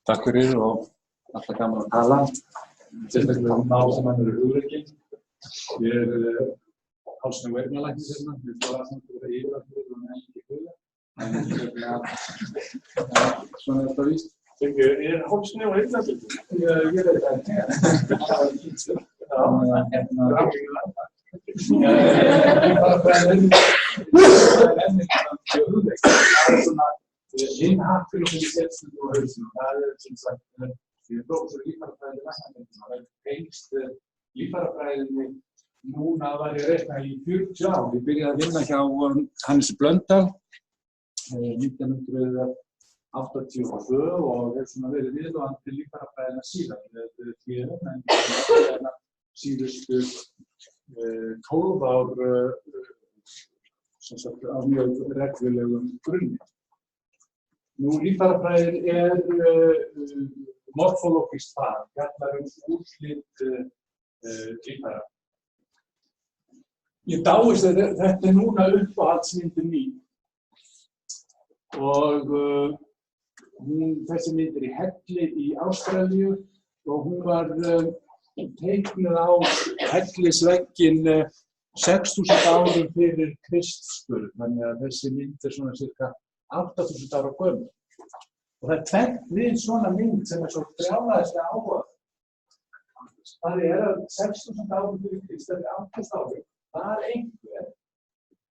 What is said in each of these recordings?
Takk fyrir og alltaf gaman að tala. Sérstaklega mál sem hann hugrekinn. Ég hálsinn og eyrnalæknir hérna. Við fórum að vera yfirlæknir og hann ekki huga. En svona þetta víst. Hálsinn og eyrnalæknir? Ég veit það ekki. Innhattur sem setjum á hausnum, það sem sagt, ég prófessor í líffærafræði læknadeildinni, það tengst líffærafræðinni núna var ég reikna í 40 ár. Ég byrjaði að vinna hjá Hannesi Blöndal 1982 og hef svona verið viðloðandi líffærafræðina síðan. Ég hef verið 10 en síðustu 12 ár sem sagt á mjög reglulegum grunni. Nú, líffærafræðin morfólógískt fag, fjallar úrslit líffæra. Ég dáist að þetta núna uppáhaldsmyndin mín og þessi mynd í Helli í Ástralíu og hún var teiknuð á hellisvegginn 6000 árum fyrir Kristsburð, þannig að þessi mynd svona cirka 8000 ára gömul. Og það tvennt við svona mynd sem svo brjálæðislega áhuga. Það að 6000 árum fyrir Krist, þetta 8000 árum, var einhver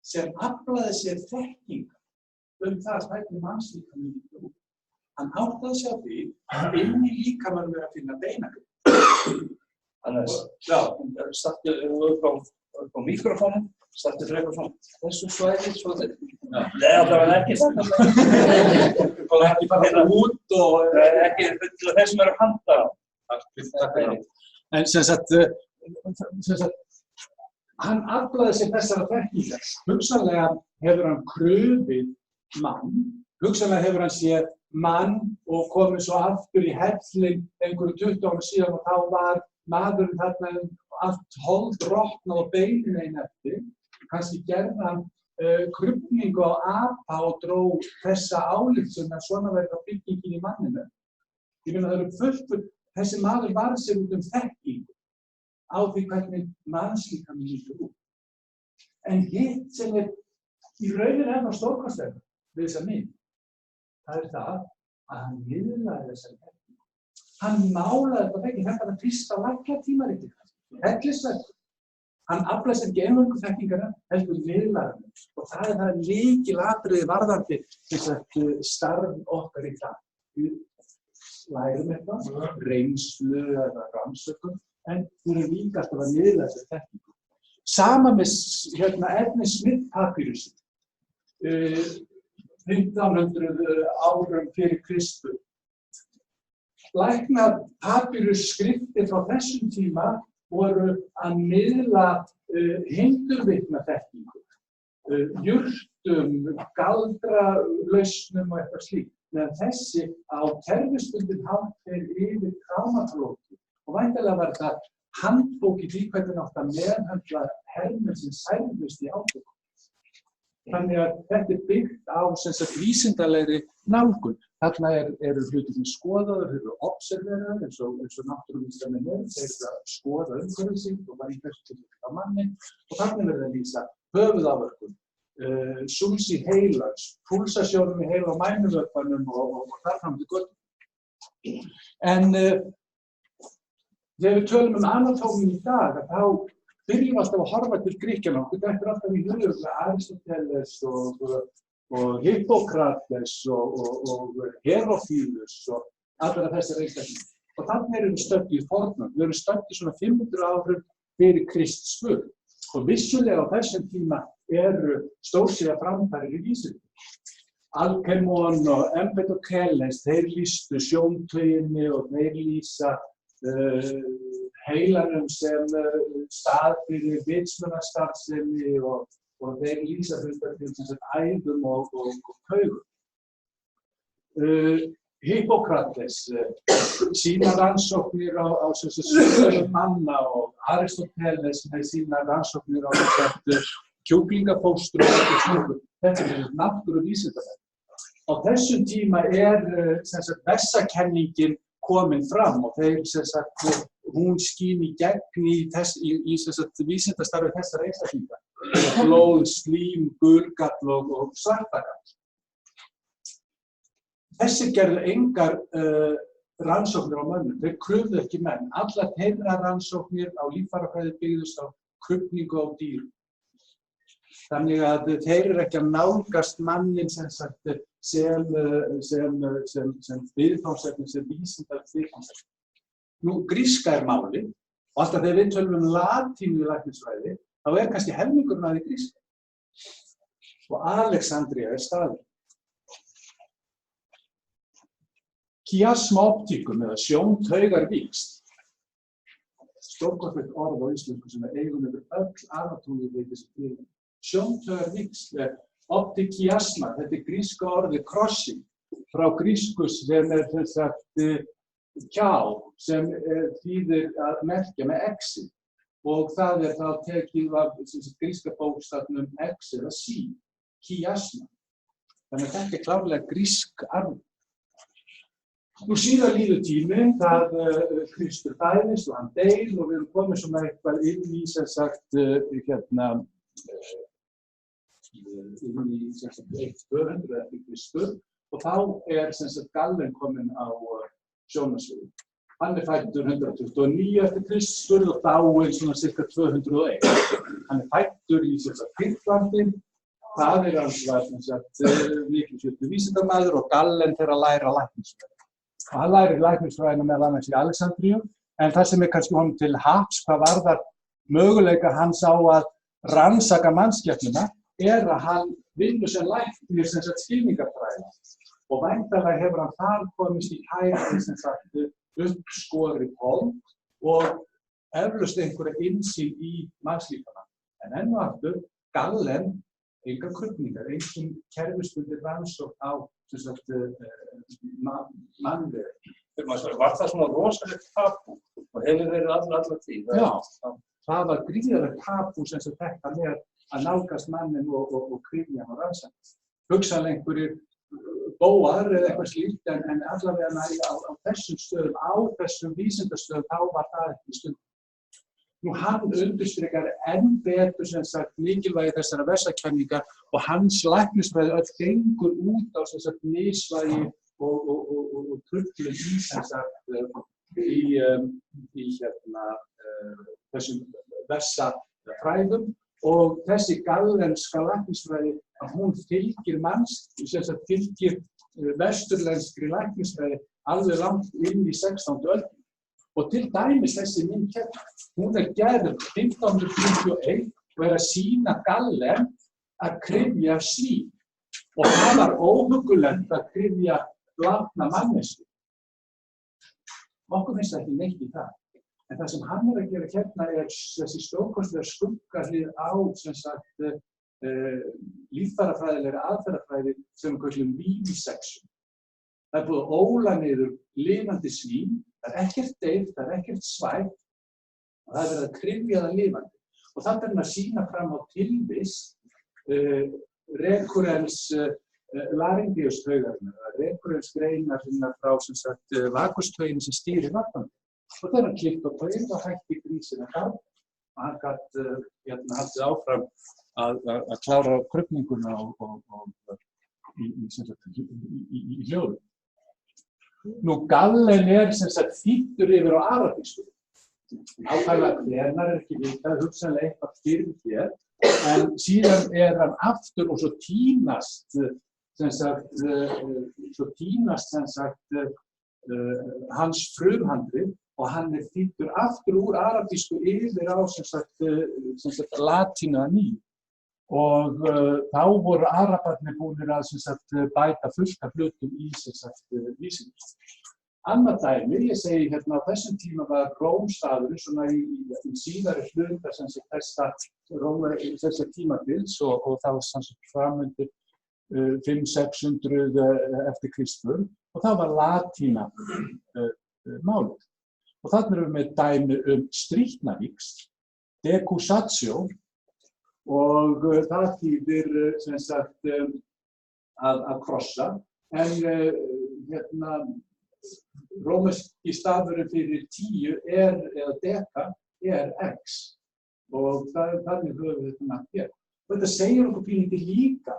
sem aflaði sér þekkingar það hvernig mannslíkaminn lítur út. Hann áttaði sig á því að inni í líkamanum að finna beinagrip. Hannes, já, startu upp á mikrofónum, startu frekar svona þessu svæði, svona þetta. Nei, það var ekki þetta. Ekki bara út og ekki til þeir sem eru að handa á. En sem sagt, hann aflaði sér þessara þekkingar. Hugsanlega hefur hann krufið mann, hugsanlega hefur hann séð mann og komið svo aftur í Hellinn einhverju 20 árum síðan og þá var maðurinn þarna allt holdrotnað og beinin einn eftir. Kannski gerði hann krufningu á apa og dró þessa ályktun að svona verður byggingin í manninu. Ég meina það eru fullt, þessi maður varð sér út þekkingu á því hvernig mannslíkaminn lítur út. En hitt sem í rauninni ennþá stórkostlega við þessa mynd, það það að hann miðlaði þessari þekkingu. Hann málaði þetta þekkingu, þetta var fyrsta læknatímaritið, hellisverk. Hann aflaði sér ekki einvörðungu þekkingarna, heldur miðlaði. Og það lykilatriði varðandi starf okkar í dag. Við lærum eitthvað, reynslu eða rannsókn, en við erum líka alltaf að miðla þessari þekkingu. Sama með Ernest Smith papírusinn. 1500 árum fyrir Kristur. Læknar papírusskriftir frá þessum tíma voru að miðla hindurvitnaþekkingu, jurtum, galdralausnum og eitthvað slíkt. Meðan þessi á kerfisbundinn hátt yfir traumatológi og væntanlega var þetta handbók í því hvernig átt að meðhöndla hermenn sem særðust í átökum. Þannig að þetta byggt á vísindalegri nálgun. Þarna eru hlutirnir skoðaðir, þeir eru observeraðir eins og náttúruvísindamenn þeir eru að skoða umhverfið sitt og var í þessu tilfelli á manni og þannig verður að lýsa höfuðáverkum, súlsi heilans, púlsasjónum í heila mænuvökvanum og þar fram til göttum. En þegar við tölum anatómíu í dag, þá byrjum alltaf að horfa til Grikkjanna. Okkur dettur alltaf í hug Aristóteles og Hippokrates og Herófílus og allra þessar einstaklingar. Og þannig erum við stödd í fornöld. Við erum stödd í svona 500 árum fyrir Kristsburð. Og vissulega á þessum tíma eru stórsíðar framfarir í vísindum. Alkemon og Empedokles, þeir lýstu sjóntauginni og þeir lýsa heilanum sem stað fyrir vitsmunastarfsemi og þeir lýsa æðum og taugum. Hippokrates sína rannsóknir á sögum manna og Aristóteles sína rannsóknir á kjúklingafóstrum og slíku. Þetta náttúruvísindamenn. Á þessum tíma sem sagt, vessakenningin komin fram og þeir, sem sagt, hún skín í gegn í sem sagt, vísindastarfi þessara einstaklinga. Blóð, slím, gulgall og svartagall. Þessir gerðu engar rannsóknir á mönnum, þeir krufðu ekki menn. Allar þeirra rannsóknir á líffærafræði byggðust á krufningu á dýrum. Þannig að þeir eru ekki að nálgast mannin sem sagt sem viðfangsefni, sem vísindalegt viðfangsefni. Nú, gríska málið og alltaf þegar við tölum latínu í læknisfræði, þá kannski helmingurinn af því gríska. Og Alexandría staður. Chiasma opticum eða sjóntaugarvíxl. Stórkostlegt orð á íslensku sem eigum yfir öll anatómíu þessi tíma. Sjóntaugarvíxl optikiasma, þetta gríska orðið crossing, frá grísku sem þess að kjá, sem þýðir að merkja með exi. Og það þá tekið af gríska bókstafnum x eða sí, chiasma. Þannig að þetta klárlega grísk arf. Nú síðan líður tími, það Kristur fæðist og hann deyr og við erum komið svona eitthvað inn í sem sagt inn í sem sagt 1200 eftir Kristur og þá sem sagt Gallen kominn á sjónarsviðið. Hann fæddur 129 eftir Kristur og dáinn svona cirka 201. Hann fæddur í sem sagt Tyrklandi. Faðir hans var sem sagt mikilsveitur vísindamaður og Gallen fer að læra læknisfræði. Hann lærir læknisfræðina meðal annars í Alexandríu, en það sem kannski honum til happs hvað varðar möguleika hans á að rannsaka mannskepnuna að hann vinnur sem læknir sem sagt skilningarfræðina. Og væntanlega hefur hann þar komist í hætti sem sagt uppskorið hold og eflaust einhverja innsýn í mannslíkama. En enn og aftur, Gallen engar krufningar, engin kerfisbundin rannsókn á sem sagt mannveri. Var það svona rosalegt tabú og hefur verið alla tíð? Já, það var gríðarlegt tabú sem þetta með að nálgast mannin og kryfja hann og rannsaka. Hugsanlega einhverjir bóar eða eitthvað slíkt en allavega á þessum stöðum, á þessum vísindastöðum, þá var það ekki stund. Nú hann undirstrikar enn betur sem sagt mikilvægi þessara vessakenningar og hans læknisfræði öll gengur út á sem sagt misvægi og truflun í sem sagt í þessum vessafræðum og þessi gallenska læknisfræði að hún fylgir sem sagt fylgir vesturlenskri læknisfræði alveg langt inn í 16. öld. Og til dæmis þessi mynd hérna, hún gerð 1551 og að sýna Gallen að kryfja slím. Og það var óhuggulegt að kryfja látna manneskju. Okkur finnst það ekki neitt í það. En það sem hann að gera hérna þessi stórkostlega skuggahlið á sem sagt líffærafræðilegri aðferðafræði sem við köllum vivisection. Það búið að óla niður lifandi slím, það ekkert deyrt, það ekkert svæft og það verið að kryfja það lifandi. Og það hann að sýna fram á tilvist rekurrens laryngíustaugarinnar, rekurrens greinar frá sem sagt vakustauginni sem stýrir vatnandi. Og þegar hann klippt á taugin og hætti grísina þar og hann gat haldið áfram að klára krufninguna í hljóðum. Nú Gallen sem sagt þýddur yfir á arabísku. Nákvæmlega hvenær ekki vitað, hugsanlega eitthvað fyrir hér, en síðan hann aftur og svo tínast hans frumhandrið og hann þýddur aftur úr arabísku yfir á sem sagt latínu að nýju. Og þá voru arabarnir búnir að sem sagt bæta fullt af hlutum í sem sagt vísindum. Annað dæmi, ég segi hérna á þessum tíma var Rómstaðurinn svona í síðari hluta sem sagt þessa tímabils og það var sem sagt framundir 500-600 eftir Kristur og það var latína málið. Og þarna erum við með dæmi strýtnavíxl, decusatio, og það þýðir sem sagt að krossa rómverski stafurinn fyrir 10 eða deka x. Og þannig höfum við þetta nafn hér. Og þetta segir okkur pínlítið líka.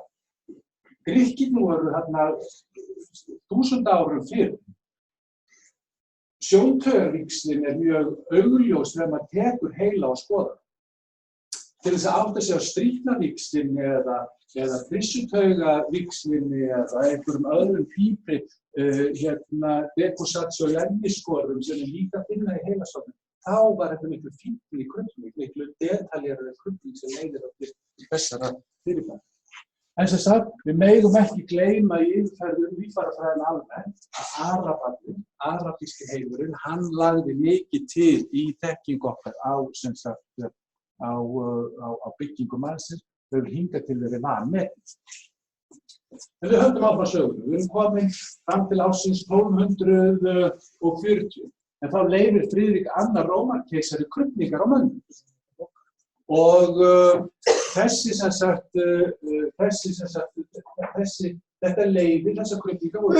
Grikkirnir voru þarna 1000 árum fyrr. Sjóntaugavíxlin mjög augljós þegar maður tekur heila og skoðar. Til þess að átta sig á strýtnavíxlinni eða frissutaugavíxlinni eða einhverjum öðrum fíbri, dekosats og lemmiskorum sem líka finna í heilastofnum. Þá var þetta miklu fíbri í krupning, miklu detaljeraði krupning sem leiðir til þessara fyrirbæra. En sem sagt, við megum ekki gleyma í yfirferð líffærafræðina almennt að arabíski heimurinn, hann lagði mikið til í þekkingu okkar á byggingu mannsins, þau hefur hingað til verið vanmetið. En við höldum áfram sögunum. Við erum komin fram til ársins 1240, en þá leyfir Friðrik II Rómakeisari krufningar á mönnum. Og þetta leyfir, þessar krufningar voru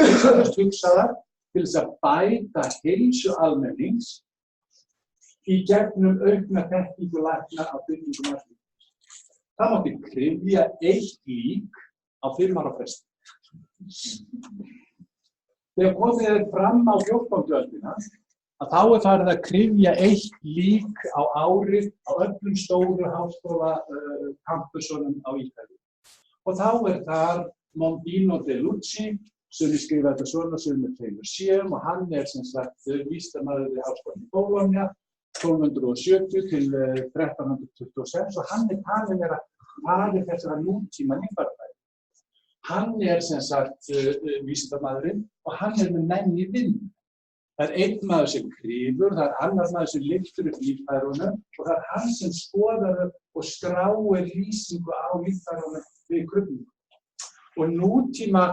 hugsaðar til þess að bæta heilsu almennings í gegnum aukna þekkingu lækna á byggingu mannslíkamans. Það mátti kryfja 1 lík á 5 ára fresti. Þegar komið fram á 14. öldina, að þá farið að kryfja 1 lík á ári á öllum stóru háskóla-campusunum á Ítalíu. Og þá þar Mondino de Lucci, sem skrifaði þetta svona sem með 2 séum, og hann sem sagt vísindamaður við háskólann í Bologna 1270 til 1326, og hann talinn vera faðir þessara nútíma líffærafræði. Hann sem sagt vísindamaðurinn og hann með menn í vinnu. Það einn maður sem krýfur, það annar maður sem lyftur upp líffærunum og það hann sem skoðar og skráir lýsingu á líffærunum við krufningu. Og nútíma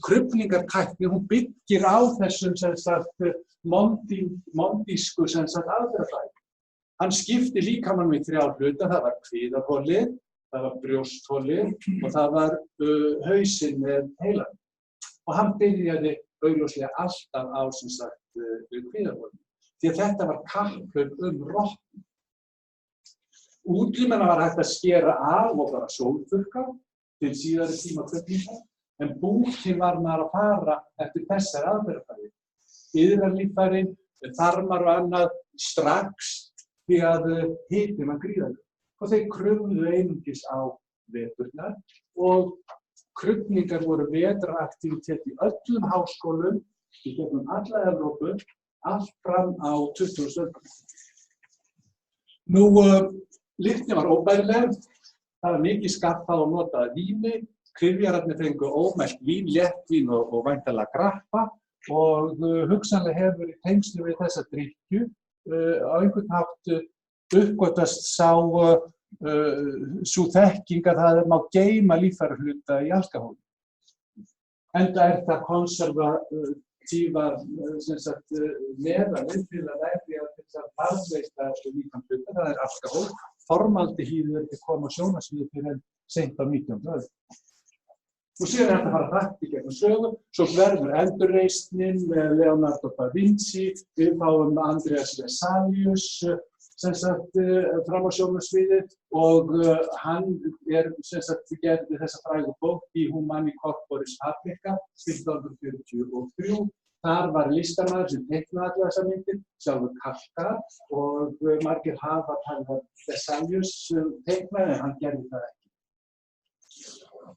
krufningartækni, hún byggir á þessum sem sagt mondísku sem sagt aðferðafræði. Hann skipti líkamann í 3 hluta, það var kviðarholið, það var brjóstholið og það var hausinn með heilann. Og hann byrjaði augljóslega alltaf á sem sagt kviðarholið. Því að þetta var kapphlaup rotnun. Útlimina var hægt að skera af og bara sólþurrka til síðari tíma krufningar, en búkinn var maður að fara eftir þessari aðferðafræði. Iðrarlíffærin, þarmar og annað strax því að hitinn var gríðarlegur. Og þeir krufnuðu einungis á veturnar og krufningar voru vetraraktivitet í öllum háskólum í gegnum alla Evrópu, allt fram á 20. öldina. Nú, lyktin var óbærileg, það var mikið skaffað og notað víni, kryfjararnir fengu ómelt vín, léttvín og væntanlega grappa og hugsanlega hefur í tengslu við þessa drykkju á einhvern hátt uppgötvast sú þekking að það má geyma líffærahluta í alkóhóli. Enda það konservatívar meðalið til að verja þess að varðveita líkamshluta, það alkóhól. Formaldehýð ekki koma á sjónarsviðið fyrir seint á 19. öld. Og síðan þetta fara hratt í gegnum sögu, svo verður endurreisnin með Leonardo da Vinci, við fáum Andreas Vesalius sem sagt fram á sjónarsviðið og hann sem sagt gerði þessa frægu bók í Humani Corporis Fabrica 1943. Þar var listamaður sem teiknaði allar þessar myndir, sjálfur Kafka og margir hafa talað Vesalius teiknaði en hann gerði það ekki.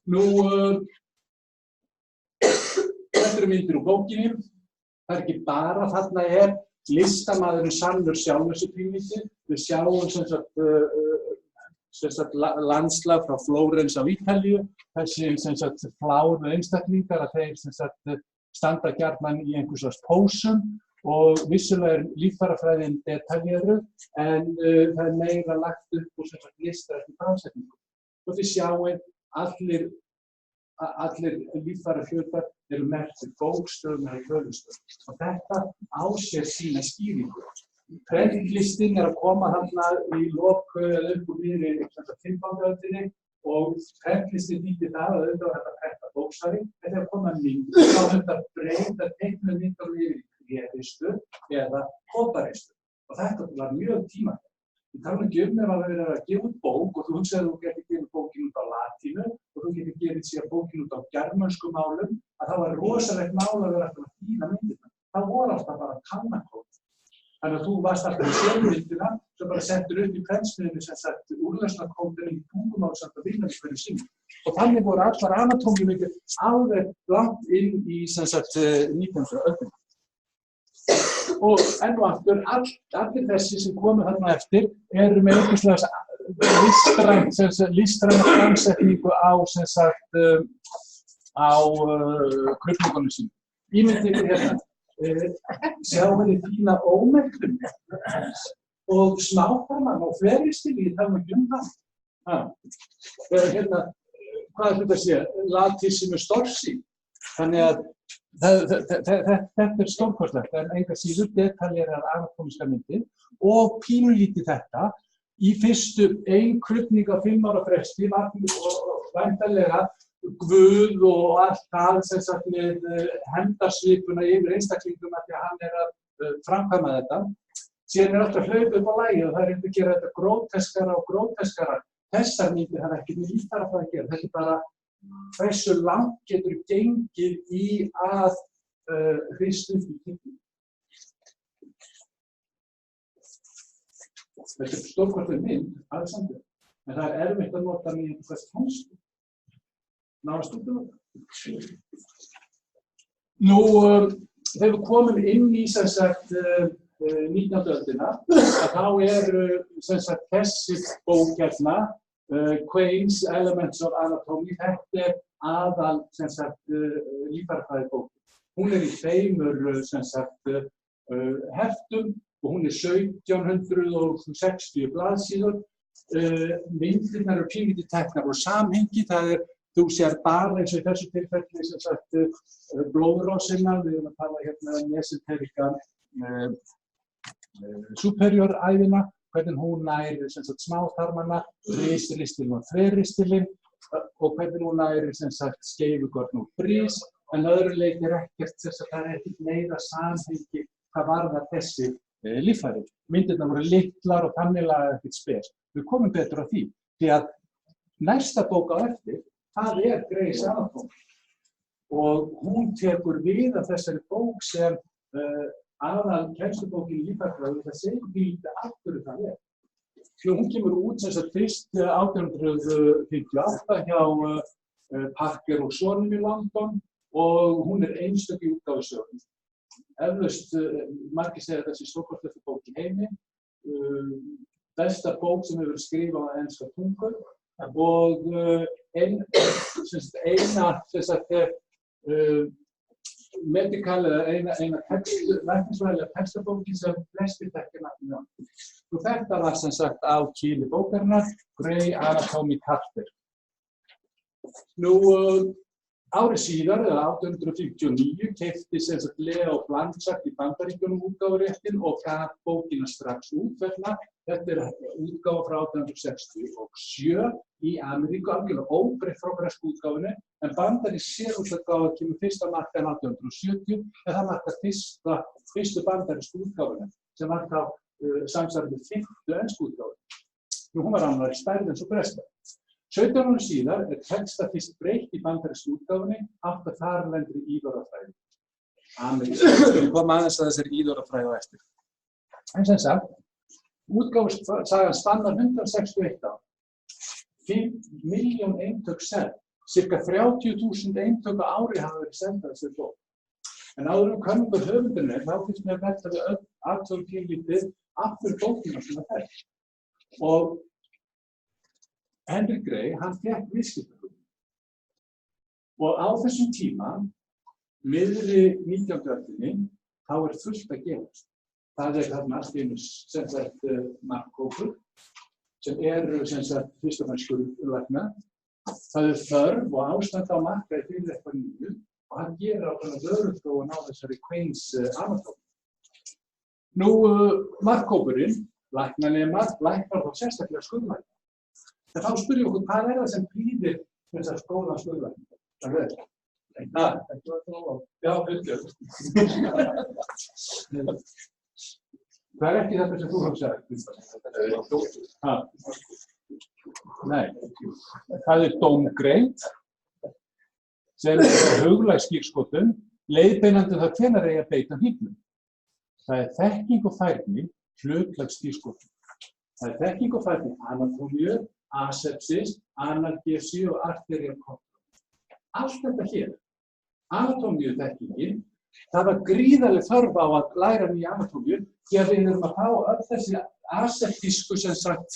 Nú, þetta eru myndir úr bókinni. Það ekki bara, þarna listamaðurinn sannur sjálfur þessu pínlítið. Við sjáum sem sagt landslag frá Flórens á Ítalíu. Þessi sem sagt fláru einstaklingar að þeir sem sagt standa gjarnan í einhvers pósum og vissulega líffærafræðin detaljeruð en það meira lagt upp og sem sagt listrætni framsetningu. Og þið sjáum allir líffærahlutar eru merktir bókstöfum eða tölustöfum. Og þetta á sér sína skýringu. Prentlistinn að koma þarna í lok eða upp úr miðri 15. öldinni og prentlisti nýtti það að auðvitað var þetta prenta bókstafi, en þegar kom að mynd, þá þetta breyta teiknum myndar yfir í tréristur eða kopparistur. Og þetta var mjög tímafrekt. Ég tala ekki ef að verið að gefa út bók og þú hugsaði að þú getur gefið bókin út á latínu og þú getur gefið síðan bókin út á germönsku málum, að það var rosalegt mál að vera alltaf að þýða myndirna. Það voru alltaf bara kannakóð. Þannig að þú varst alltaf í sjálfmyndina, svo bara settur upp í prentsmiðinu sem sagt úrlausnarkóðinu í tungumál samt að vinna fyrir sínu. Og þannig voru allar anatómíumyndir alveg langt inn í sem sagt 19. öldina. Og enn og aftur, allir þessi sem komu þarna eftir eru með einhvers listræna framsetningu á sem sagt á krufningunum sínum. Ímyndið hérna, sjáum við fína ómerktum og smáþarmann og fleristilíð, það var ekki það. Hérna, hvað er þetta að segja? Latissimus dorsi. Þannig að þetta er stórkostlegt, en enga síður detaljerar anatómiskar myndir og pínulítið þetta. Í fyrstu ein krufning á 5 ára fresti var væntanlega Guð og allt það sem sagt með hefndarsvipuna yfir einstaklingum af því að hann að framkvæma þetta. Síðan alltaf hlaupið upp á lagið og það að gera þetta gróteskara og gróteskara. Þessar myndir hafa ekki með líffærafræði að gera. Þetta er bara hversu langt getur gengið í að hrista upp í kynning. Þetta er stórkostleg mynd, Alexander, en það er erfitt að nota með einhvers tónsku. Náðast út af það. Nú, þegar við komum inn í sem sagt 19. öldina, þá sem sagt þessi bók hérna, Quain's Elements of Anatomy, þetta aðal sem sagt líffærafræði bók. Hún í 2 sem sagt heftum og hún 1760 blaðsíður. Myndirnar eru pínlítið teknar og samhengi, það þú sér bara eins og í þessu tilfelli sem sagt blóðrásina, við erum að tala hérna mesenterika superior æðina, hvernig hún nær sem sagt smáþarmana, ristilinn og þverristilinn og hvernig hún nær sem sagt skeifugörn og brís, en öðru leyti ekkert sem sagt það ekkert meira samhengi hvað varðar þessi líffæri. Myndirnar voru litlar og þannig lagað ekkert spes. Við komum betur á því að næsta bók á eftir, það Grey's Anatomy og hún tekur við af þessari bók sem aðal kennslubókin í líffærafræði, það segir lítið af hverju það Hún kemur út sem sagt fyrst 1858 hjá Parker og sonum í London og hún einstök í útgáfusögunni. Eflaust margir segja að þessi stórkostlegasta bók í heimi, besta bók sem hefur verið skrifað á enska tungu og eina medical eða eina læknisfræðilega textabókin sem flestir þekkja nafnið á. Þetta var sem sagt á kýli bókarinnar, Grey Anatomy Carter. Ári síðar, eða 1859, keypti sem sagt Leo Blanchard í Bandaríkjunum útgáfuréttinn og gaf bókina strax út vegna. Þetta útgáfa frá 1867 í Ameríku, algjörlega óbreytt frá bresku útgáfunni, en bandarísk sérútgáfa kemur fyrst á markaðinn 1870, en það markar fyrstu bandarísku útgáfunni, sem var þá samsvarandi 5. ensku útgáfunni. Hún var annarri stærð en svo breska. 17 árum síðar texta fyrst breytt í bandarísku útgáfunni, átt að þarlendri íðorðafræði. Amerísk, við komum aðeins að þessari íðorðafræði á eftir. En sem sagt, útgáfusagan spannar 161 ár. 5 milljón eintök seld, cirka 30.000 eintök á ári hafa verið seld að þessari bók. En áður könnugur höfundurinn þá finnst mér velta við aðtölu pínlítið af hverju bókina svona þess. Og Henry Grey, hann fékk viðskiptahugmynd. Og á þessum tíma, miðri 19. öldinni, þá fullt að gerast. Það þarna allt einu sem sagt markkópur, sem sem sagt fyrst og fremst skurðlækna. Það þörf og ástand á markaði fyrir eitthvað nýju og hann gerir ákveðna vöruþróun á þessari Quain's Anatomy. Markkópurinn, læknanemar, læknar þá sérstaklega skurðlækna. En þá spyr ég okkur, hvað það sem prýðir þessar skólan skurðlækninga? Það er já, fyrirgefðu. Það er ekki þetta sem þú hugsaðir. Nei, það er dómgreind sem er huglæg skírskotun, leiðbeinandi það hvenær eigi að beita hnífnum. Það er þekking og færni, hlutlæg skírskotun. Það er þekking og færni, anatómíu, asepsis, analgesi og arterial kontroll. Allt þetta hér, anatómíu þekkingin, það var gríðarleg þörf á að læra nýja anatómíu því að við erum að fá öll þessi aseptísku sem sagt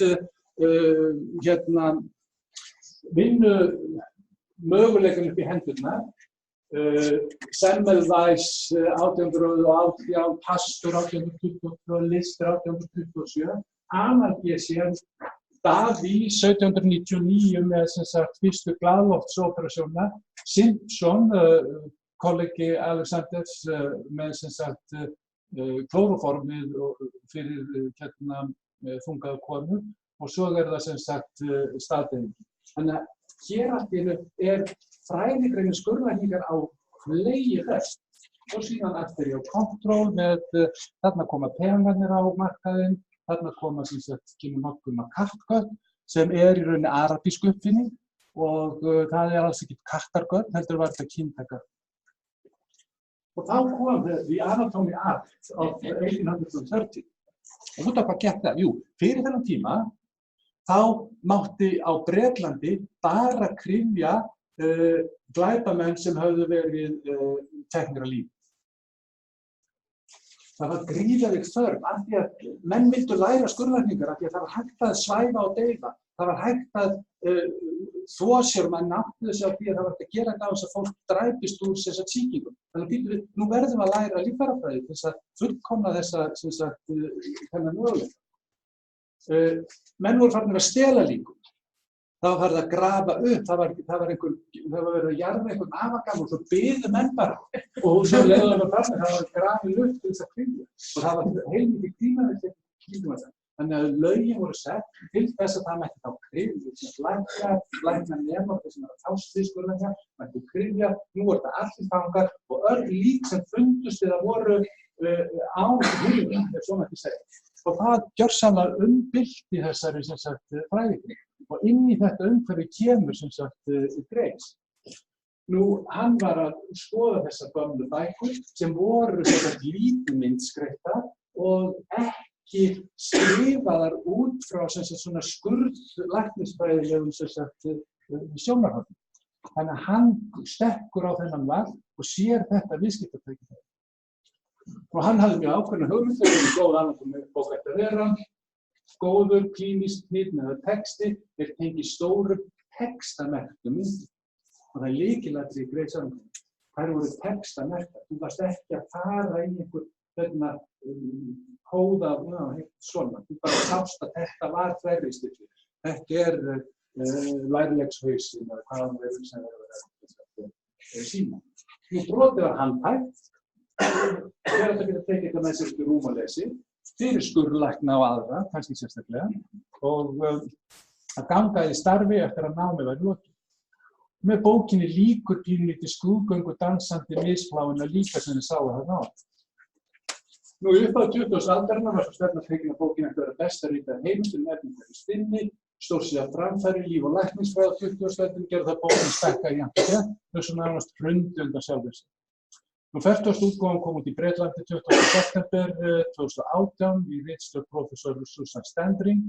vinnu möguleikan upp í hendurnar. Semmelweis 1818, Pasteur 1822, Lister 1827, analgesi Davy 1799 með sem sagt fyrstu glaðloftsoperasjóna, Simpson, kollegi Alexanders með sem sagt klóróformið fyrir þungaða konur og svo er það sem sagt staðdeyfing. Þannig að hér allt í einu fræðigreinin skurðlækningar á flegi þess og síðan arterial control með þarna koma peningarnir á markaðinn, þarna koma sem sagt kemur notkun af kattgött sem í rauninni arabísk uppfinning og það alls ekki kattargött, heldur var þetta kynntaka. Og þá kom the Anatomy Act of 1830. Og út af hvað gekk það? Jú, fyrir þennan tíma þá mátti á Bretlandi bara kryfja glæpamenn sem höfðu verið teknir af lífi. Það var gríðarleg þörf af því að menn vildu læra skurðlækningar af því að það var hægt að svæfa og deyfa. Það var hægt að þvo sér og menn áttuðu sig á því að það var hægt að gera þetta á þess að fólk dræpist úr þessa sýkingum. Þannig að nú verðum við að læra líffærafræði til þess að fullkomna þessa þennan möguleika. Menn voru farnir að stela líkum. Það var farið að grafa upp, það var verið að jarða einhvern afagam og svo biðu menn bara. Og svo leiðum við farnir, það var grafið upp til þess að kryfja. Og það var heilmikið tímavill kringum þetta. Þannig að lögin voru sett til þess að það mætti þá kryfja, lækna nema þessum að þást við skurðlækna, mætti kryfja, nú voru þetta allir fangar og öll lík sem fundust eða voru án hugum, ef svo mætti segja. Og það gjörsamlega umbylti þessari sem sagt fræðigrein. Og inn í þetta umhverfi kemur sem sagt Graves. Nú, hann var að skoða þessar gömlu bækur sem voru sem sagt lítið myndskreyttar og ekki skrifaðar út frá sem sagt svona skurðlæknisfræðilegum sem sagt sjónarhorni. Þannig að hann stekkur á þennan vagn og sér þetta viðskiptatækifæri. Og hann hafði mjög ákveðna hugmyndir um góð anatómi bók eftir að vera. Góður klínískt hnit með texti tengir stórum textamerktum myndum. Og það lykilatriði í Graves anatómi. Þær voru textamerktar. Þú varst ekki að fara í einhver kóða svona. Þú bara sást að þetta var þverristilli. Þetta lærilegshausinn eða hvað hann verður sem verður að sína. Nú brotið var handhægt. Þegar þetta getur tekið þetta með sér til rúmalesi. Fyrir skurðlækna og aðra, kannski sérstaklega, og að ganga í starfi eftir að námi væri lokið. Með bókinni líkur pínlítið skrúðgöngu dansandi misfláina líka sem þið sáu þarna á. Nú upp á 20. aldarinnar var svo stefna tekin að bókin eftir að vera besta ritað heimstum efningari stinni, stórsíða framfæri, líf og læknisfræði á 20. öldinni gerði það bókin stekka í jafnvægi, þau svo nánast hrundi undan sjálfur sig. Nú 40. útgáfan kom út í Bretlandi 20. september 2018 í ritstjórn prófessor Susan Standring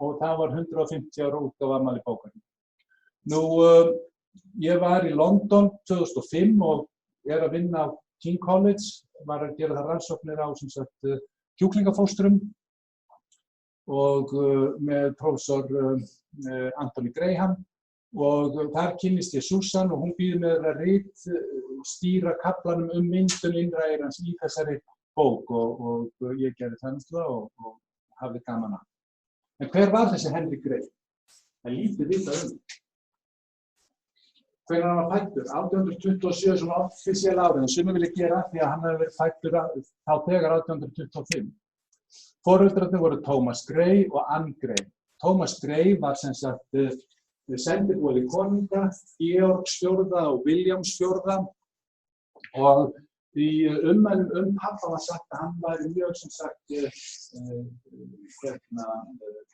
og það var 150 ára útgáfa afmæli bókarinnar. Nú, ég var í London 2005 og að vinna á King College, var að gera það rannsóknir á sem sagt kjúklingafóstrum og með prófessor Anthony Graham. Og þar kynnist ég Susan og hún býður með að ritstýra kaflanum myndun innra eyrans í þessari bók og ég gerði það og hafði gaman að. En hver var þessi Henry Gray? Það er lítið vitað um. Hvenær hann var fæddur? 1827 svona offísíal árið, sumir vilja gera því að hann hefði verið fæddur þá þegar 1825. Foreldrarnir voru Thomas Gray og Anne Gray. Thomas Gray var sem sagt sendiboði konunga, Georgs IV og Williams IV og í ummælum pabba var sagt að hann væri mjög sem sagt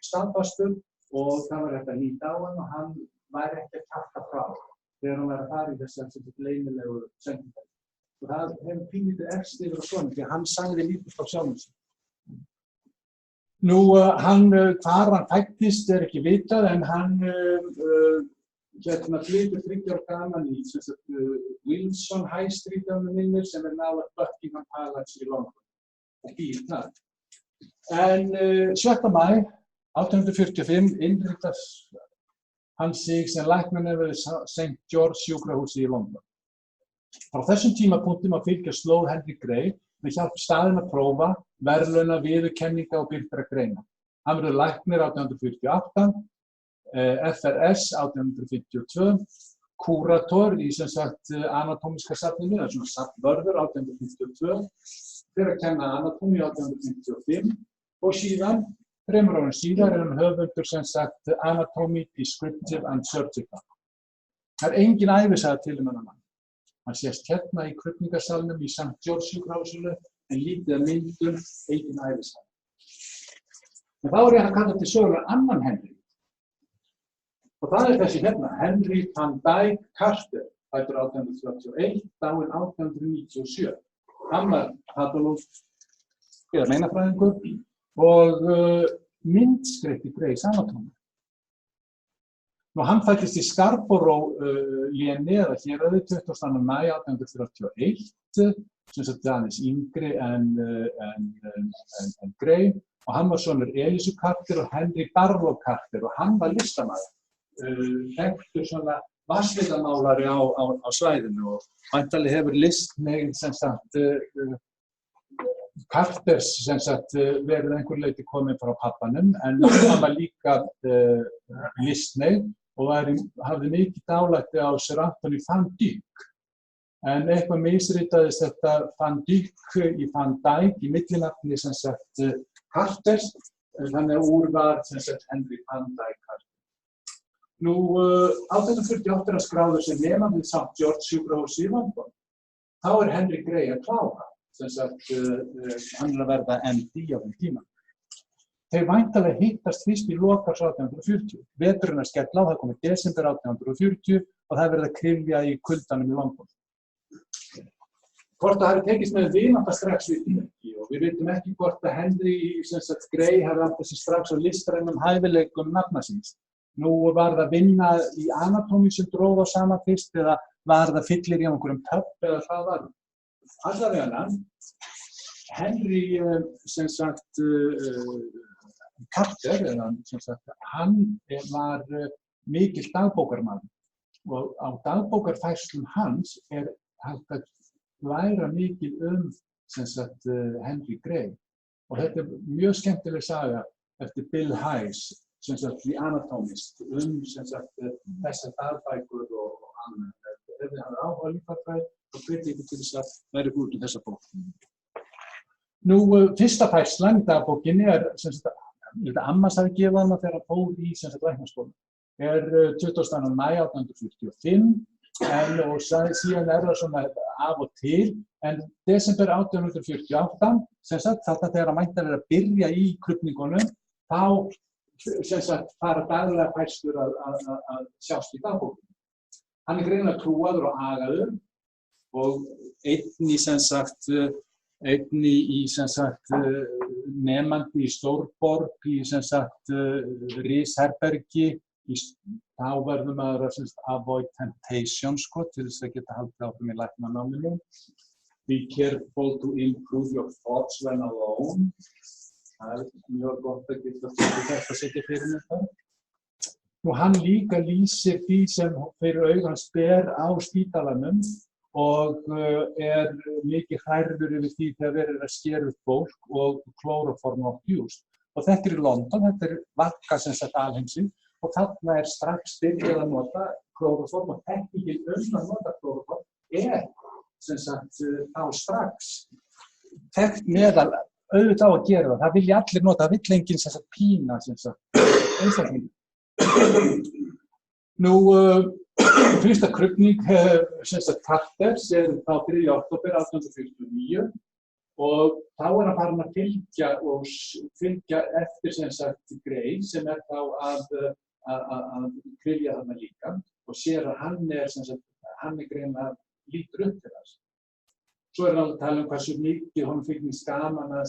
staðfastur og það var hægt að líta á hann og hann væri ekki að kjafta frá þegar hann var að fara í þessar leynilegu sendingar. Og það hefur pínlítið erst yfir á svona því að hann sagði lítið frá sjálfum sér. Nú, hvar hann fæddist ekki vitað en hann flytur 30 ára gaman í Wilson High Street sem nálægt Buckingham Palace í London og býr þar. En 7. maí 1845 innritar hann sig sem læknanemi við St. George sjúkrahúsið í London. Frá þessum tímapunkti má fylgja slóð Henry Gray með hjálp staðinna prófa, verðlauna, viðurkenninga og birtra greina. Hann verður læknir 1848, FRS 1852, kúrator í sem sagt anatómiska safninu, það svona safnvörður 1852, fyrir að kenna anatómi 1855 og síðan, 3 árum síðar hann höfundur sem sagt Anatomy, Descriptive and Surgical. Það engin ævisaga til hennar mann. Hann sést hérna í krufningarsalnum í St. George sjúkrahúsinu en lítið af myndum, engin ævisaga. En þá ég að kalla til sögulega annan Henry. Og það þessi hérna, Henry van Dyke Carter, fæddur 1831, dáinn 1897. Hann var patológ eða meinafræðingur og myndskreytti Grays Anatomy. Nú, hann fæddist í Scarborough léni eða héraði 20. maí 1831, sem sagt aðeins yngri en Gray, og hann var sonur Elisu Carter og Henry Barlow Carter og hann var listamaður. Þekktur svona vatnslitamálari á svæðinu og væntanlega hefur listmegin sem sagt Carters sem sagt verið einhver leyti komin frá pappanum en hann var líka listmegin og hafði mikið dálæti á Sir Anthony van Dyck. En eitthvað misritaðist þetta Van Dyck í Van Dyke í millinafni sem sagt Carters, þannig að úr var sem sagt Henry van Dyke Carter. Nú, 1848 skráður sem nemandi við St. George sjúkrahúsið í London. Þá Henry Gray að klára, sem sagt hann að verða MD á þeim tíma. Þeir væntanlega hittast fyrst í lok árs 1840. Veturinn skella á, það komið desember 1840 og það verið að kryfja í kuldanum í London. Hvort það hafi tekist með vinátta strax vitum ekki og við vitum ekki hvort að Henry sem sagt Gray hafi átt þessi strax á listrænum hæfileikum nafna síns. Nú var það vinna í anatómi sem dróð á sama fyrst eða var það fyllir í einhverjum pub eða hvað var það. Allavega Henry sem sagt Carter, hann var mikill dagbókarmaður og á dagbókarfærslum hans hægt að læra mikið sem sagt Henry Gray og þetta mjög skemmtileg saga eftir Bill Hayes sem sagt The Anatomist sem sagt þessar dagbækur og hann ef þið hafði áhuga líffræði og hvetja ykkur til þess að væri út þessa bók. Nú, fyrsta færslan í dagbókinni sem sagt Ammas hafi gefið hana þegar hann fór í sem sagt læknaskólann. 20. maí 1845 og síðan það svona af og til en desember 1848 sem sagt þetta þegar hann mætti að vera að byrja í krufningunum þá sem sagt fara daglega færslur að sjást í dagbókinni. Hann greinilega trúaður og agaður og einn í sem sagt nemandi í stórborg í sem sagt risherbergi þá verður maður að avoid temptation til þess að geta haldið áfram í læknanáminu. Be careful to improve your thoughts when alone. Það mjög gott að geta þetta setja fyrir mér þar. Nú hann líka lýsir því sem fyrir augans ber á spítalanum og mikið hrærður yfir því þegar verið að skera upp fólk og klóróform oft used. Og þetta í London, þetta vaka sem sagt alheimsins og þarna strax byrjað að nota klóróform og þekkingin að nota klóróform sem sagt þá strax þekkt meðal auðvitað á að gera það. Það vilja allir nota, það vill enginn sem sagt pína sem sagt einstakling. Nú, fyrsta krufning Carters þá 3. október 1849 og þá hann farin að fylgja eftir Gray sem þá að kryfja þarna líka og sér að hann greinilega lítur upp til þess. Svo hann að tala hversu mikið honum finnst gaman að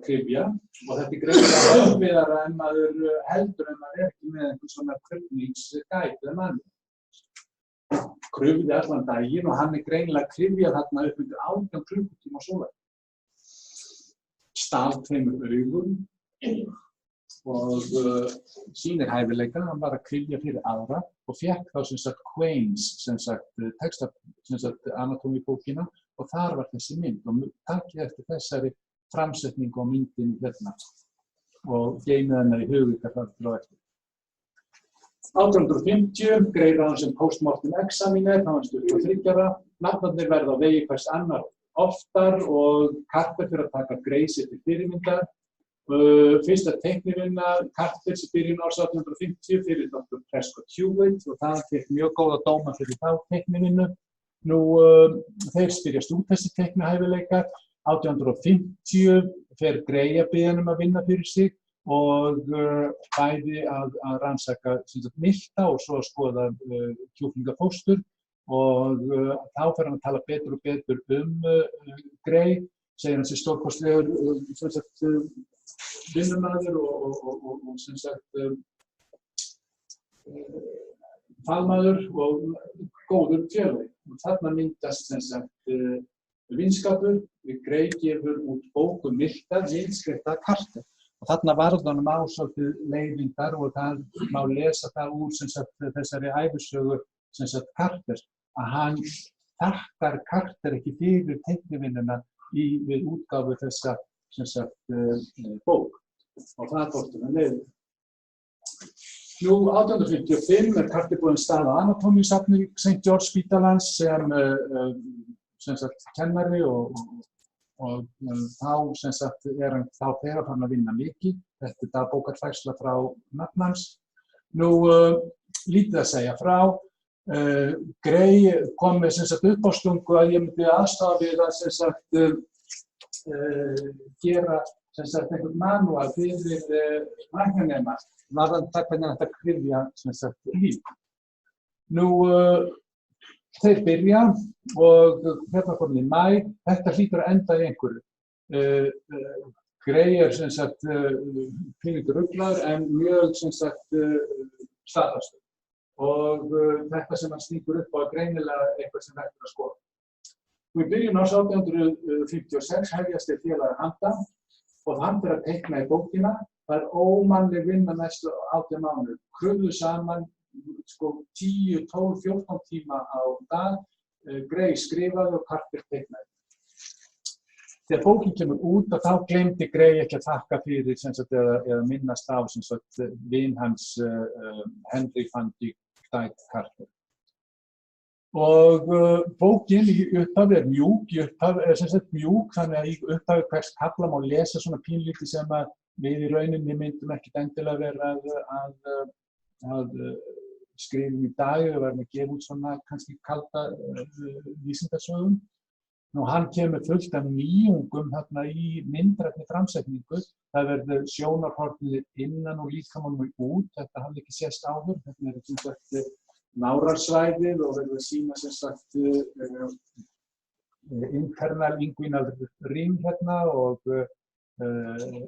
kryfja og þetta greinilega erfiðara en maður heldur en maður ekki með einhvern svona krufningsgæti eða manni. Krufði allan daginn og hann greinilega kryfjað þarna upp undir 18 klukkutíma á sólarhring. Stal 2 augum og sýnir hæfileika, hann var að kryfja fyrir aðra og fékk þá Quains, texta anatómíbókina og þar var þessi mynd og takið eftir þessari framsetningu á myndinni hérna og geymið hennar í huga þar á eftir. 1850 greiðir hann sem postmortem examiner, þá hann 23 ára. Nafnarnir verða á vegi hvers annar oftar og Carter fyrir að taka Gray sér til fyrirmyndar. Fyrsta teiknivinna Carter sem byrjun árs 1850 fyrir Dr. Prescott Hewitt og það fékk mjög góða dóma fyrir þá teiknivinnu. Nú, þeir spyrjast út þessi teiknihæfileikar. 1850 fer Gray að biðja að vinna fyrir sig og bæði að rannsaka milta og svo að skoða kjúklingafóstur og þá fer hann að tala betur og betur Gray, segir hann sé stórkostlegur vinnumaður og fagmaður og góður félagi. Þarna myndast vinskapur, Gray gefur út bók milta, myndskreytta Carter. Og þarna varð honum á svolítið leiðindar og það má lesa það úr þessari ævisögu Carter að hann þakkar Carter ekki fyrir teiknivinnuna við útgáfu þessa bók og það þótti hann leiðið. Nú 1855 Carter búinn stað á anatómíusafni St. George spítalans sem kennari og þá hann þá þegar farin að vinna mikið. Þetta er dagbókarfærsla frá nafn hans. Nú, lítið að segja frá. Gray kom með uppástungu að ég myndi aðstoða við að gera einhvern manúal fyrir læknanema varðandi hvernig þetta kryfja líf. Nú, þeir byrja og hérna komin í maí, þetta hlýtur að enda í einhverju. Gray pínlítið ruglaður en mjög staðfastur. Og þetta sem hann stingur upp á greinilega eitthvað sem hægt að skoða. Í byrjun árs 1856 hefjast þeir félagar handa og hann fyrir að teikna í bókina. Það ómannleg vinna næstu 18 mánuði. Krufðu saman 10, 12, 14 tíma á dag, Gray skrifaði og Carter teiknaði. Þegar bókin kemur út þá gleymdi Gray ekki að þakka fyrir eða minnast á vin hans Henry van Dyke Carter. Og bókin í upphafi mjúk, þannig að í upphafi hvers kafla má lesa svona pínlítið sem að við í rauninni myndum ekkert endilega vera að skrifum í dag og verðum að gefa út svona kannski kalda vísindasögum. Nú hann kemur fullt af nýjungum þarna í myndrænni framsetningu. Það verður sjónarhornið innan og líkamanum út. Þetta hafði ekki sést áður. Þetta er nárarsvæðið og verður að sýna internal inguinal ring hérna og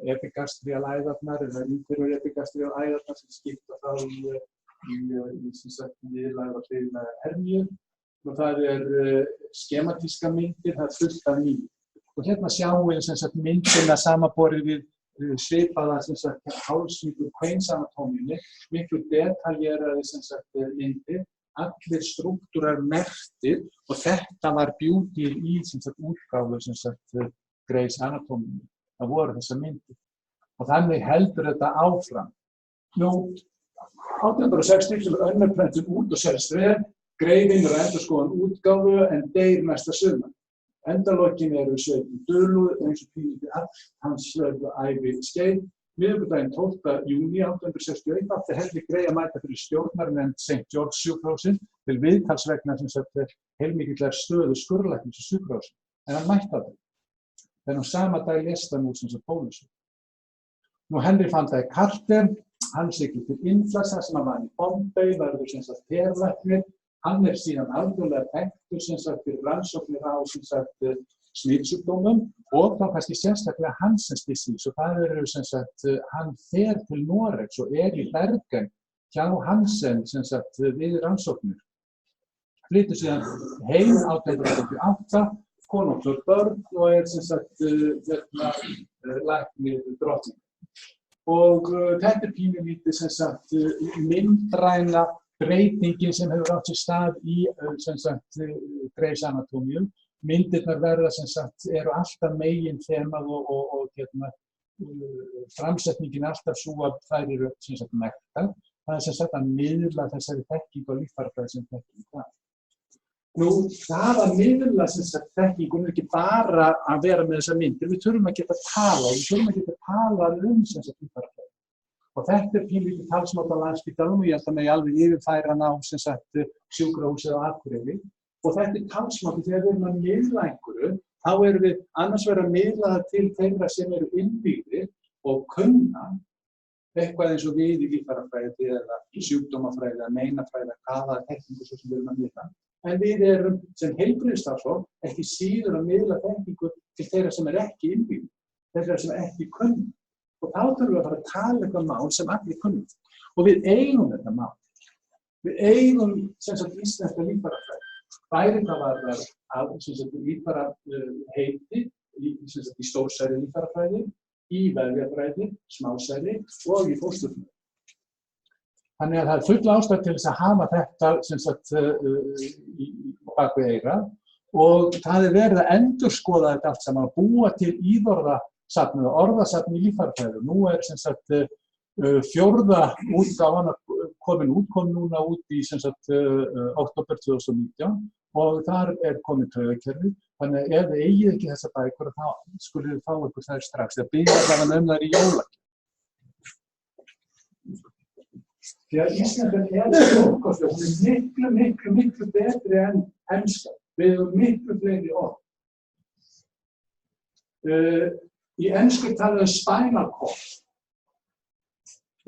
epigastrial æðarnar eða inferior epigastrial æðarnar sem skipta þá í lægra hlið herníu og það skematíska myndir, það fullt af nýju. Og hérna sjáum við myndina samanborið við svipaða hálsvíkur Quains anatómíunni, miklu detaljeraði myndir, allir strúktúrar merktir og þetta var beauty í útgáfu Grays anatómíunni. Það voru þessar myndir. Og þannig heldur þetta áfram. Nú, 1860 sem önnur prentun út og selst vel, Gray vinnur að endurskoðun útgáfu en deyr næsta sumar. Endalokin eru sveipum dulúð eins og pínlítið allt hans ævi skeið miðvikudaginn 12. júní 1861 átti Henry Gray að mæta fyrir stjórnarnefnd St. George sjúkrahússins til viðtals vegna heilmikillar stöðu skurðlæknis á sjúkrahúsinu. En hann mætti aldrei. Þegar sama dag lést hann úr bólusum. Nú Henry Van Dyke Carter, hann siglir til Indlands þar sem hann var í Bombay, verður herlæknir. Hann síðan algjörlega þekktur fyrir rannsóknir á smitsjúkdómum og þá kannski sérstaklega Hansen's disease og það hann fer til Noregs og í Bergen hjá Hansen við rannsóknir. Flytur síðan heim 1888, konungur börn og læknir drottning. Og þetta pínulítið myndræna breytingin sem hefur átt sér stað í Grey's Anatomy. Myndirnar verða eru alltaf megin þemað og framsetningin alltaf sú að þær eru merktar. Það að miðla þessari þekkingu og líffærafræði sem þekking það. Nú, það að miðla þekkingu ekki bara að vera með þessar myndir, við þurfum að geta tala og við þurfum að geta tala líffærafræði. Og þetta pínlítið talsmátt á Landspítalanum og ég held að megi alveg yfirfæra hann á sjúkrahúsið á Akureyri. Og þetta talsmátt þegar við erum að miðla einhverju, þá erum við annars verið að miðla það til þeirra sem eru innbyggðir og kunna eitthvað eins og við í líffærafræði eða sjúkdómafræði eða meinafræði eða hvaða þekkingu svo sem við erum að miðla. En við erum sem heilbrigðisstarfsfólk ekki síður að miðla þekkingu til þeirra sem ekki innbyggðir, þeirra sem ekki kunna. Og þá þurfum við að fara að tala eitthvað mál sem allir kunnum. Og við eigum þetta mál. Við eigum íslenska líffærafræði. Bæði hvað varðar líffæraheiti í stórsæri líffærafræði, í vefjafræði, smásæri og í fósturfræði. Þannig að það full ástæða til þess að hafa þetta bak við eyrað og það verið að endurskoða þetta allt saman og búa til íðorðasafn og orðasafn í líffærafræði. Nú fjórða útgáfan komin núna út í október 2019 og þar komið taugakerfi. Þannig að ef þið eigið ekki þessa bækur þá skulið þið fá ykkur þær strax. Það byrjar þær í jólagjöf. Því að íslenskan stórkostleg, hún miklu betri en enska. Við höfum miklu fleiri orð. Í ensku talaðu spinal cord.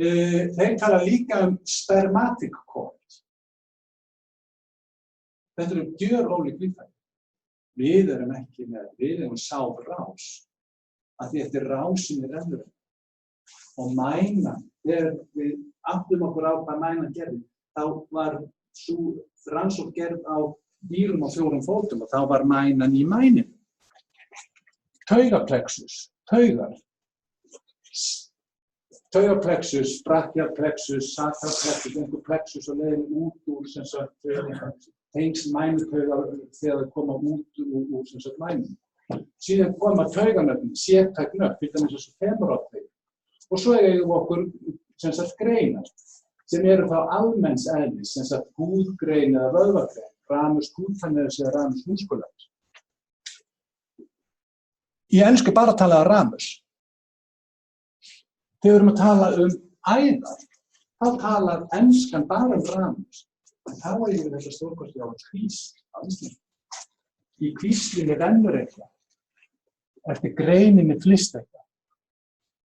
Þeir tala líka spermatic cord. Þetta eru gjörólík líffæri. Við erum ekki með, við erum sáðrás. Að því þetta rásin rennur. Og mænan, þegar við áttum okkur á hvað mænan gerði, þá var sú rannsókn gerð á dýrum á 4 fótum og þá var mænan í mæninu. Taugaplexus, taugar. Taugaplexus, brachialplexus, sacralplexus, einhver plexus og leiðin út úr tengsl mænutaugar þegar þau koma út úr mænum. Síðan koma tauganöfnin, sértæk nöfn, til dæmis eins og femoráltaugar. Og svo eigum við okkur greinar, sem eru þá almenns eðlis, húðgrein eða vöðvagrein, ramus cutaneus eða ramus muscularis. Í ensku bara talaðu ramus. Þegar við erum að tala æðar, þá talar enskan bara ramus. En þá eigum við þessa stórkosti á kvísl á Íslandi. Í kvíslinni rennur eitthvað, eftir greininni flyst eitthvað.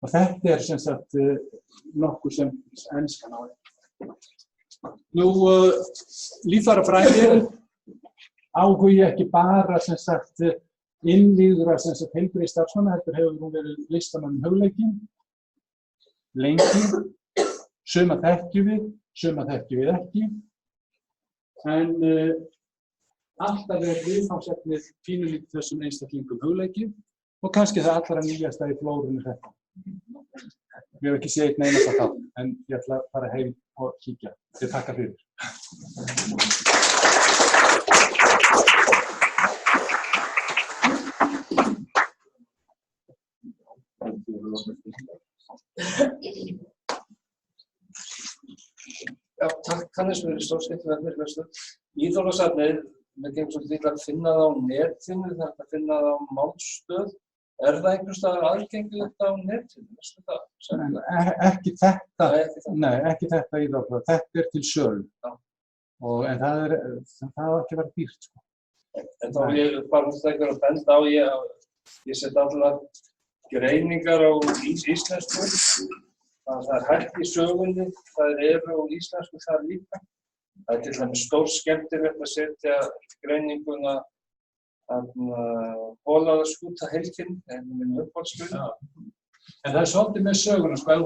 Og þetta nokkuð sem enskan á þetta. Nú, líffærafræði áhugi ekki bara innvígðra heilbrigðisstarfsmanna, heldur hefur hún verið listamann hugleikin, lengi, suma þekkjum við ekki, en alltaf viðfangsefnið pínulítið þessum einstaklingum hugleiki og kannski það allra nýjasta í flórunni þetta. Við hefum ekki séð einn einasta þátt, en ég ætla að fara heim og kíkja. Þið takka fyrir. Já, takk Hannes fyrir stórskemmtilegt fyrirlestur. Íþróttasafnið, við gefum svolítið til að finna það á netinu, það er að finna það á Málstöð. Er það einhvers staðar aðgengilegt á netinu, veistu það? Ekki þetta, Nei, ekki það. nei, ekki þetta í það, þetta til sölu. Já. En það á ekki að vera dýrt, sko. En þá vil ég bara einhver að benda á, ég set allar greiningar á íslensku, það hægt í sögunni, það eru á íslensku þar líka. Það til dæmis stórskemmtilegt að setja greininguna Hólaðarskúta helgin, minn uppáhaldsskúli. En það svolítið með söguna, sko, ef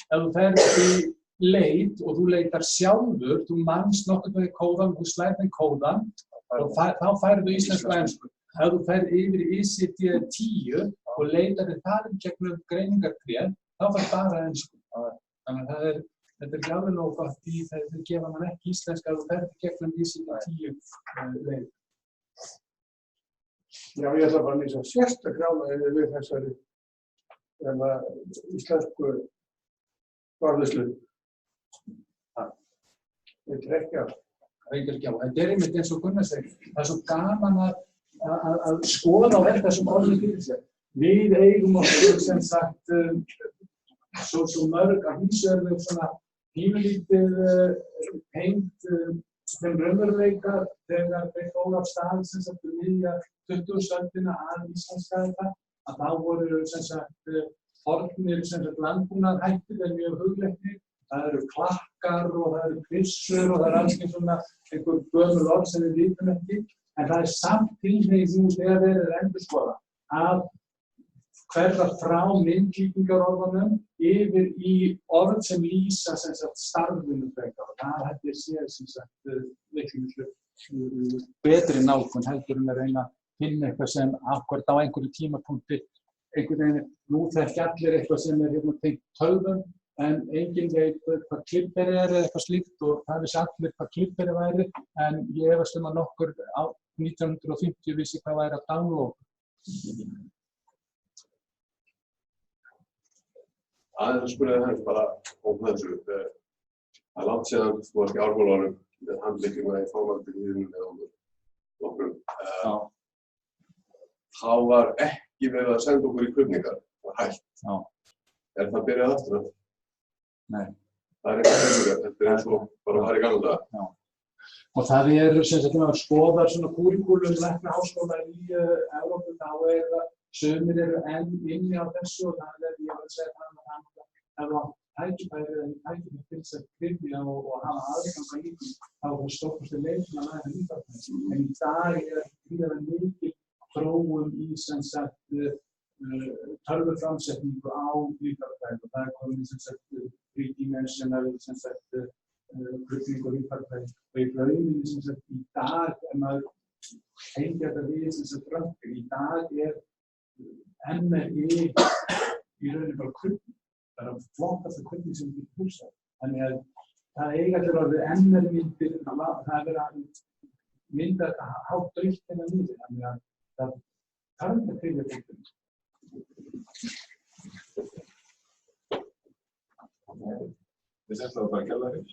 þú ferð í leit og þú leitar sjálfur, þú manst nokkuð með kóðan, þú slæðir kóðan og þá færðu íslensku og ensku. Ef þú ferð yfir í ICD-10 og leitar þar gegnum greiningartréð, þá færðu bara ensku. Þannig að þetta ekki alveg nóg gott í þegar gefa mann ekki íslenska ef þú ferð gegnum ICD-10 leit. Já, ég ætla bara að lýsa sérstaklega við þessari íslensku varðveislu. Þetta er ekki á. Þetta er einmitt eins og Gunnar segir. Það er svo gaman að skoða og velta þessum orðum fyrir sér. Við eigum okkur sem sagt svo mörg að vísu erum við svona pínulítið tengt þeim raunveruleika þegar þeir fóru af stað sem sagt miðja 20. öldina að íslenska þetta, að þá voru sem sagt fornir sem sagt landbúnaðarhættir en mjög hugleiknir. Það eru klakkar og það eru kryssur og það er alls svona einhver gömul orð sem við vitum ekki. En það er samt tilhneiging þegar þeir eru endurskoða að hverfa frá myndlíkingarorðunum yfir í orð sem lýsa sem sagt starfinu frekar. Og það hættir séð sem sagt miklu betri nálgun heldur að reyna að finna eitthvað sem akkúrat á einhverju tímapunkti einhvern veginn, nú þekkja allir eitthvað sem er tengt tölvum en enginn veit hvað klipperi er eða eitthvað slíkt og það vissi allir hvað klipperi væri en ég efast að nokkur á 1950 vissi hvað væri að download. Aðeins spurði hans bara ópna þessu. Það er langt síðan, sko ekki ármálvarum með handleikjum í fámældi hýðunum eða nokkrum. Þá var ekki verið að senda okkur í krufningar, það var hægt. Er það byrjað aftur? Nei. Það er ekki byrjað, þetta er eins og bara það í gamla daga. Og það sem sagt að skoða svona kúríkúlum læknaháskóla í Evrópu, þá það sumir eru enn inni á þessu og það ég var að segja það ef það tækifæri til þess að kryfja og hafa aðgang að líkum, þá er stórkostleg leið til að læra líffræði. En í dag gríðarlega mikil þróun í sem sagt tölvuframsetningu á líffræði og það komin sem sagt three-dimensional sem sagt krufning og líffræði og í rauninni sem sagt í dag maður tengja þetta við sem sagt röntgen. Í dag MRI í rauninni bara krufning. Það er flottasta krufning sem við getum hugsað. Þannig að það eiga allir orðið MR-myndir, það er verið að mynda þetta hátt dautt hennar niður. Þannig að það þarf ekki að krifja krufning. Við setjum það bara að gæla þér.